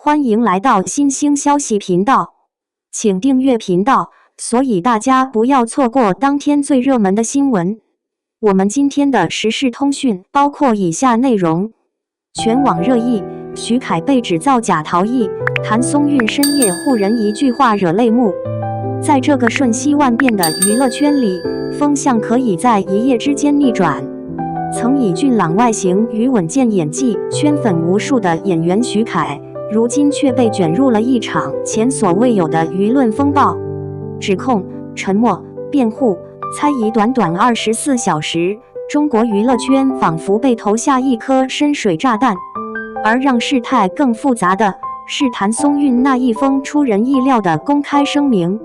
欢迎来到新兴消息频道，请订阅频道，所以大家不要错过当天最热门的新闻。我们今天的时事通讯包括以下内容：全网热议，徐凯被指造假逃逸，谭松韵深夜护人一句话惹泪目。在这个瞬息万变的娱乐圈里，风向可以在一夜之间逆转。曾以俊朗外形与稳健演技圈粉无数的演员徐凯，如今却被卷入了一场前所未有的舆论风暴。指控、沉默、辩护、猜疑，短短24小时，中国娱乐圈仿佛被投下一颗深水炸弹。而让事态更复杂的是谭松韵那一封出人意料的公开声明。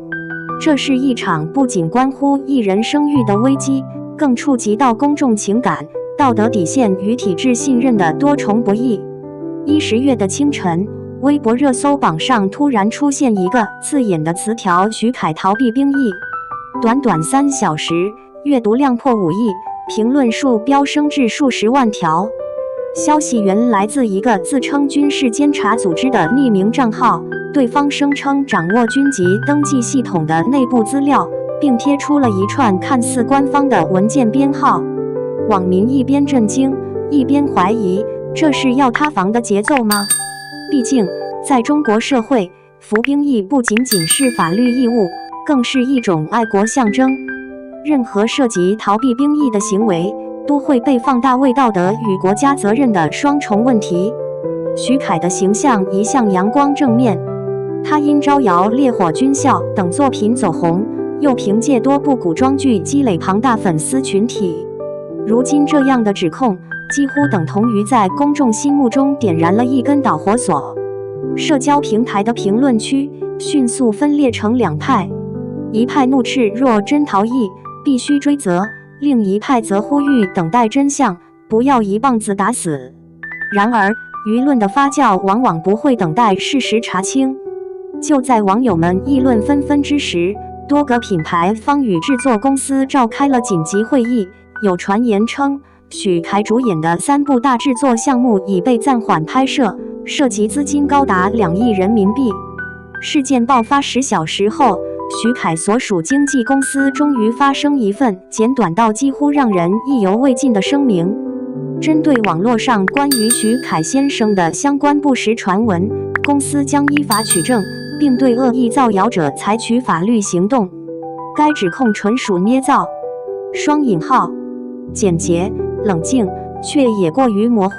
这是一场不仅关乎艺人声誉的危机，更触及到公众情感、道德底线与体制信任的多重博弈。10月的清晨，微博热搜榜上突然出现一个刺眼的词条：徐凯逃避兵役。短短3小时，阅读量破5亿，评论数飙升至数十万条。消息源来自一个自称军事监察组织的匿名账号，对方声称掌握军籍登记系统的内部资料，并贴出了一串看似官方的文件编号。网民一边震惊，一边怀疑，这是要塌房的节奏吗？毕竟，在中国社会，服兵役不仅仅是法律义务，更是一种爱国象征。任何涉及逃避兵役的行为，都会被放大为道德与国家责任的双重问题。徐凯的形象一向阳光正面，他因招摇、烈火军校等作品走红，又凭借多部古装剧积累庞大粉丝群体。如今这样的指控，几乎等同于在公众心目中点燃了一根导火索。社交平台的评论区迅速分裂成两派，一派怒斥若真逃逸，必须追责，另一派则呼吁等待真相，不要一棒子打死。然而，舆论的发酵往往不会等待事实查清。就在网友们议论纷纷之时，多个品牌方与制作公司召开了紧急会议。有传言称，许凯主演的3部大制作项目已被暂缓拍摄，涉及资金高达2亿人民币。事件爆发10小时后，徐凯所属经纪公司终于发声一份简短到几乎让人意犹未尽的声明。针对网络上关于徐凯先生的相关不实传闻，公司将依法取证，并对恶意造谣者采取法律行动。该指控纯属捏造。双引号。简洁、冷静，却也过于模糊。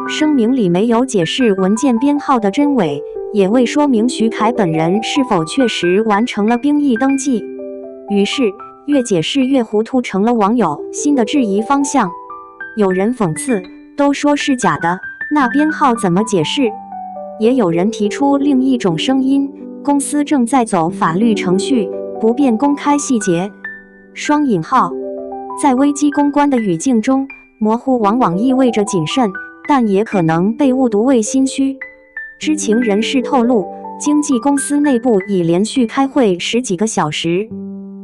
声明里没有解释文件编号的真伪，也未说明徐凯本人是否确实完成了兵役登记。于是，越解释越糊涂，成了网友新的质疑方向。有人讽刺，都说是假的，那编号怎么解释？也有人提出另一种声音，公司正在走法律程序，不便公开细节。双引号。在危机公关的语境中，模糊往往意味着谨慎，但也可能被误读为心虚。知情人士透露，经纪公司内部已连续开会10几个小时，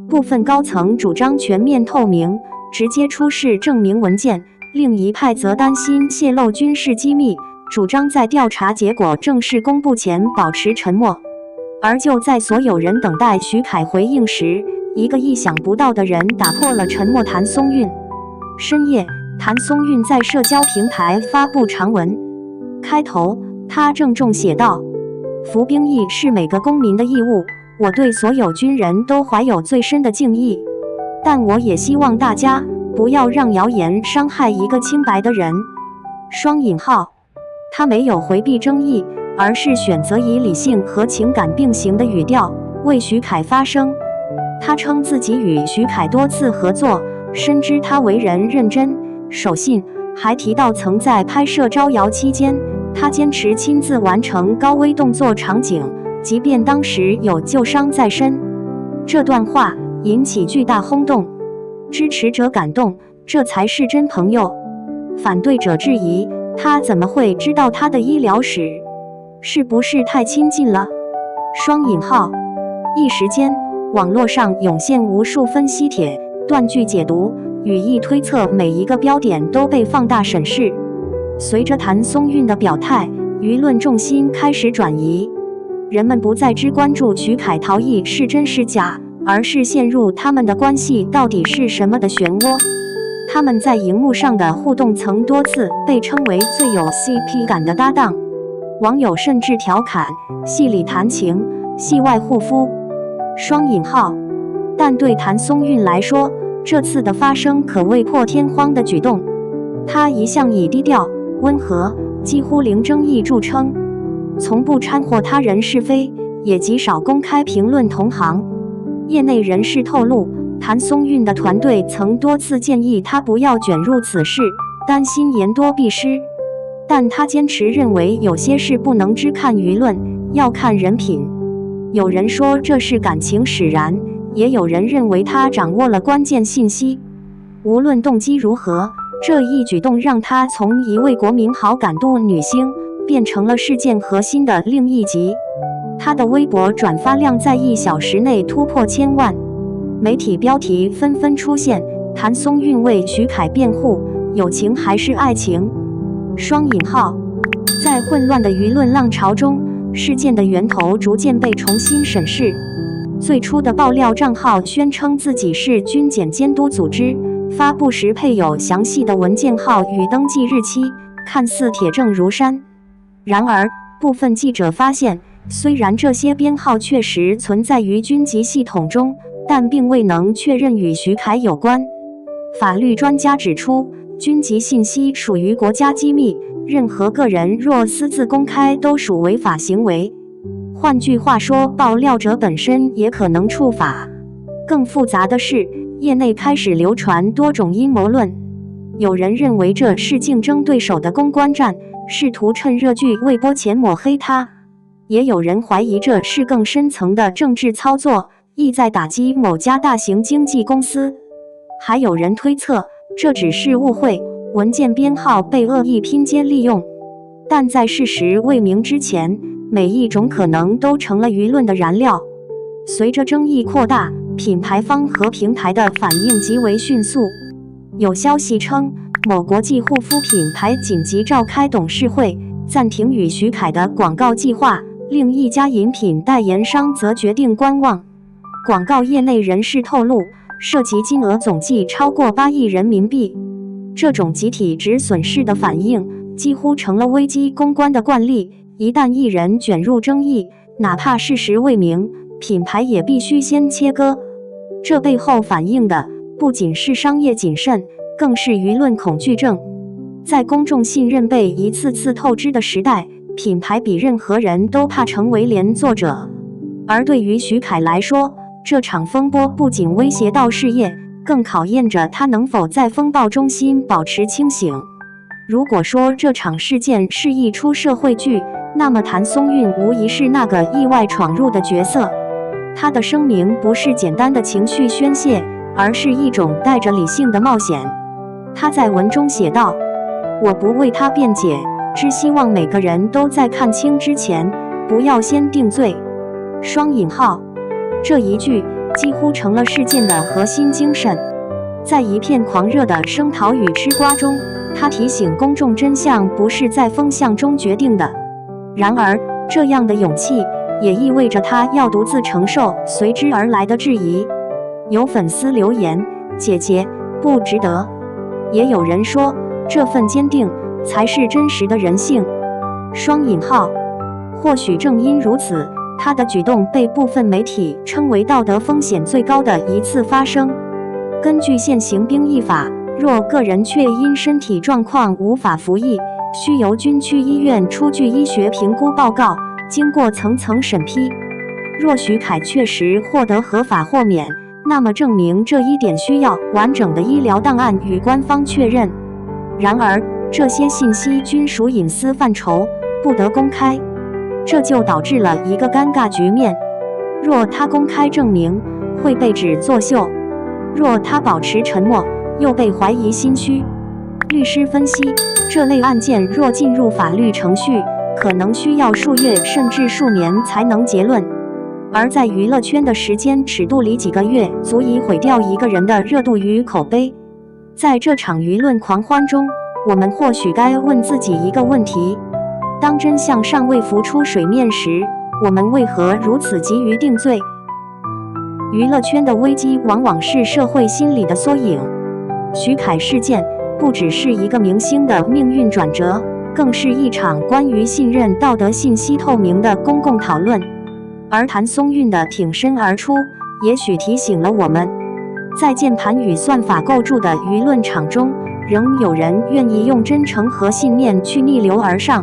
部分高层主张全面透明，直接出示证明文件，另一派则担心泄露军事机密，主张在调查结果正式公布前保持沉默。而就在所有人等待徐凯回应时，一个意想不到的人打破了沉默。谭松韵。深夜，谭松韵在社交平台发布长文，开头他郑重写道：服兵役是每个公民的义务，我对所有军人都怀有最深的敬意，但我也希望大家不要让谣言伤害一个清白的人。双引号。他没有回避争议，而是选择以理性和情感并行的语调为徐凯发声。他称自己与徐凯多次合作，深知他为人认真守信，还提到曾在拍摄招摇期间，他坚持亲自完成高危动作场景，即便当时有旧伤在身。这段话引起巨大轰动，支持者感动，这才是真朋友。反对者质疑，他怎么会知道他的医疗史？是不是太亲近了？双引号。一时间，网络上涌现无数分析帖，断句解读，语义推测，每一个标点都被放大审视。随着谭松韵的表态，舆论重心开始转移，人们不再只关注徐凯逃逸是真是假，而是陷入他们的关系到底是什么的漩涡。他们在荧幕上的互动曾多次被称为最有 CP 感的搭档，网友甚至调侃戏里谈情，戏外护肤。双引号。但对谭松韵来说，这次的发生可谓破天荒的举动。她一向以低调、温和、几乎零争议著称，从不掺和他人是非，也极少公开评论同行。业内人士透露，谭松韵的团队曾多次建议她不要卷入此事，担心言多必失。但她坚持认为有些事不能只看舆论，要看人品。有人说这是感情使然，也有人认为她掌握了关键信息。无论动机如何，这一举动让她从一位国民好感度女星变成了事件核心的另一极。她的微博转发量在1小时内突破1000万，媒体标题纷纷出现：谭松韵为徐凯辩护，友情还是爱情？双引号。在混乱的舆论浪潮中，事件的源头逐渐被重新审视。最初的爆料账号宣称自己是军检监督组织，发布时配有详细的文件号与登记日期，看似铁证如山。然而，部分记者发现，虽然这些编号确实存在于军级系统中，但并未能确认与徐凯有关。法律专家指出，军级信息属于国家机密，任何个人若私自公开都属违法行为。换句话说，爆料者本身也可能触法。更复杂的是，业内开始流传多种阴谋论。有人认为这是竞争对手的公关战，试图趁热剧未播前抹黑他；也有人怀疑这是更深层的政治操作，意在打击某家大型经纪公司。还有人推测，这只是误会，文件编号被恶意拼接利用。但在事实未明之前，每一种可能都成了舆论的燃料。随着争议扩大，品牌方和平台的反应极为迅速。有消息称，某国际护肤品牌紧急召开董事会，暂停与徐凯的广告计划，另一家饮品代言商则决定观望。广告业内人士透露，涉及金额总计超过8亿人民币。这种集体止损式的反应几乎成了危机公关的惯例，一旦艺人卷入争议，哪怕事实未明，品牌也必须先切割。这背后反映的不仅是商业谨慎，更是舆论恐惧症。在公众信任被一次次透支的时代，品牌比任何人都怕成为连坐者。而对于徐凯来说，这场风波不仅威胁到事业，更考验着他能否在风暴中心保持清醒。如果说这场事件是一出社会剧，那么谭松韵无疑是那个意外闯入的角色。他的声明不是简单的情绪宣泄，而是一种带着理性的冒险。他在文中写道：“我不为他辩解，只希望每个人都在看清之前，不要先定罪。”双引号。这一句几乎成了事件的核心精神。在一片狂热的声讨与吃瓜中，他提醒公众真相不是在风向中决定的。然而，这样的勇气也意味着他要独自承受随之而来的质疑。有粉丝留言：“姐姐，不值得。”也有人说，这份坚定才是真实的人性。双引号。或许正因如此，他的举动被部分媒体称为道德风险最高的一次发生。根据现行兵役法，若个人确因身体状况无法服役，需由军区医院出具医学评估报告，经过层层审批。若徐凯确实获得合法豁免，那么证明这一点需要完整的医疗档案与官方确认。然而，这些信息均属隐私范畴，不得公开。这就导致了一个尴尬局面：若他公开证明，会被指作秀；若他保持沉默，又被怀疑心虚。律师分析，这类案件若进入法律程序，可能需要数月甚至数年才能结论。而在娱乐圈的时间尺度里，几个月足以毁掉一个人的热度与口碑。在这场舆论狂欢中，我们或许该问自己一个问题：当真相尚未浮出水面时，我们为何如此急于定罪？娱乐圈的危机往往是社会心理的缩影。徐凯事件不只是一个明星的命运转折，更是一场关于信任、道德、信息透明的公共讨论。而谭松韵的挺身而出，也许提醒了我们，在键盘与算法构筑的舆论场中，仍有人愿意用真诚和信念去逆流而上。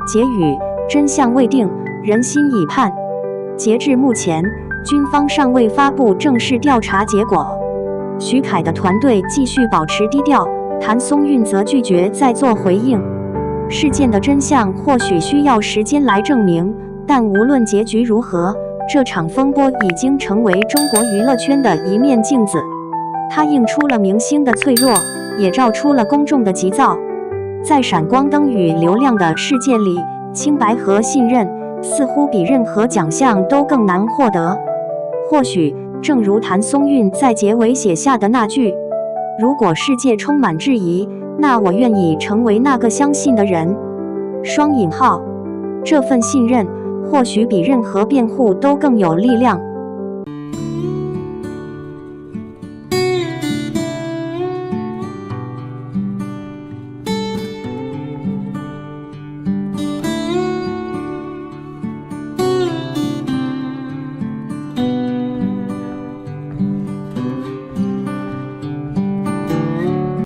结语：真相未定，人心已判。截至目前，军方尚未发布正式调查结果。徐凯的团队继续保持低调，谭松韵则拒绝再做回应。事件的真相或许需要时间来证明，但无论结局如何，这场风波已经成为中国娱乐圈的一面镜子。它映出了明星的脆弱，也照出了公众的急躁。在闪光灯与流量的世界里，清白和信任似乎比任何奖项都更难获得。或许正如谭松韵在结尾写下的那句：如果世界充满质疑，那我愿意成为那个相信的人。双引号，这份信任或许比任何辩护都更有力量。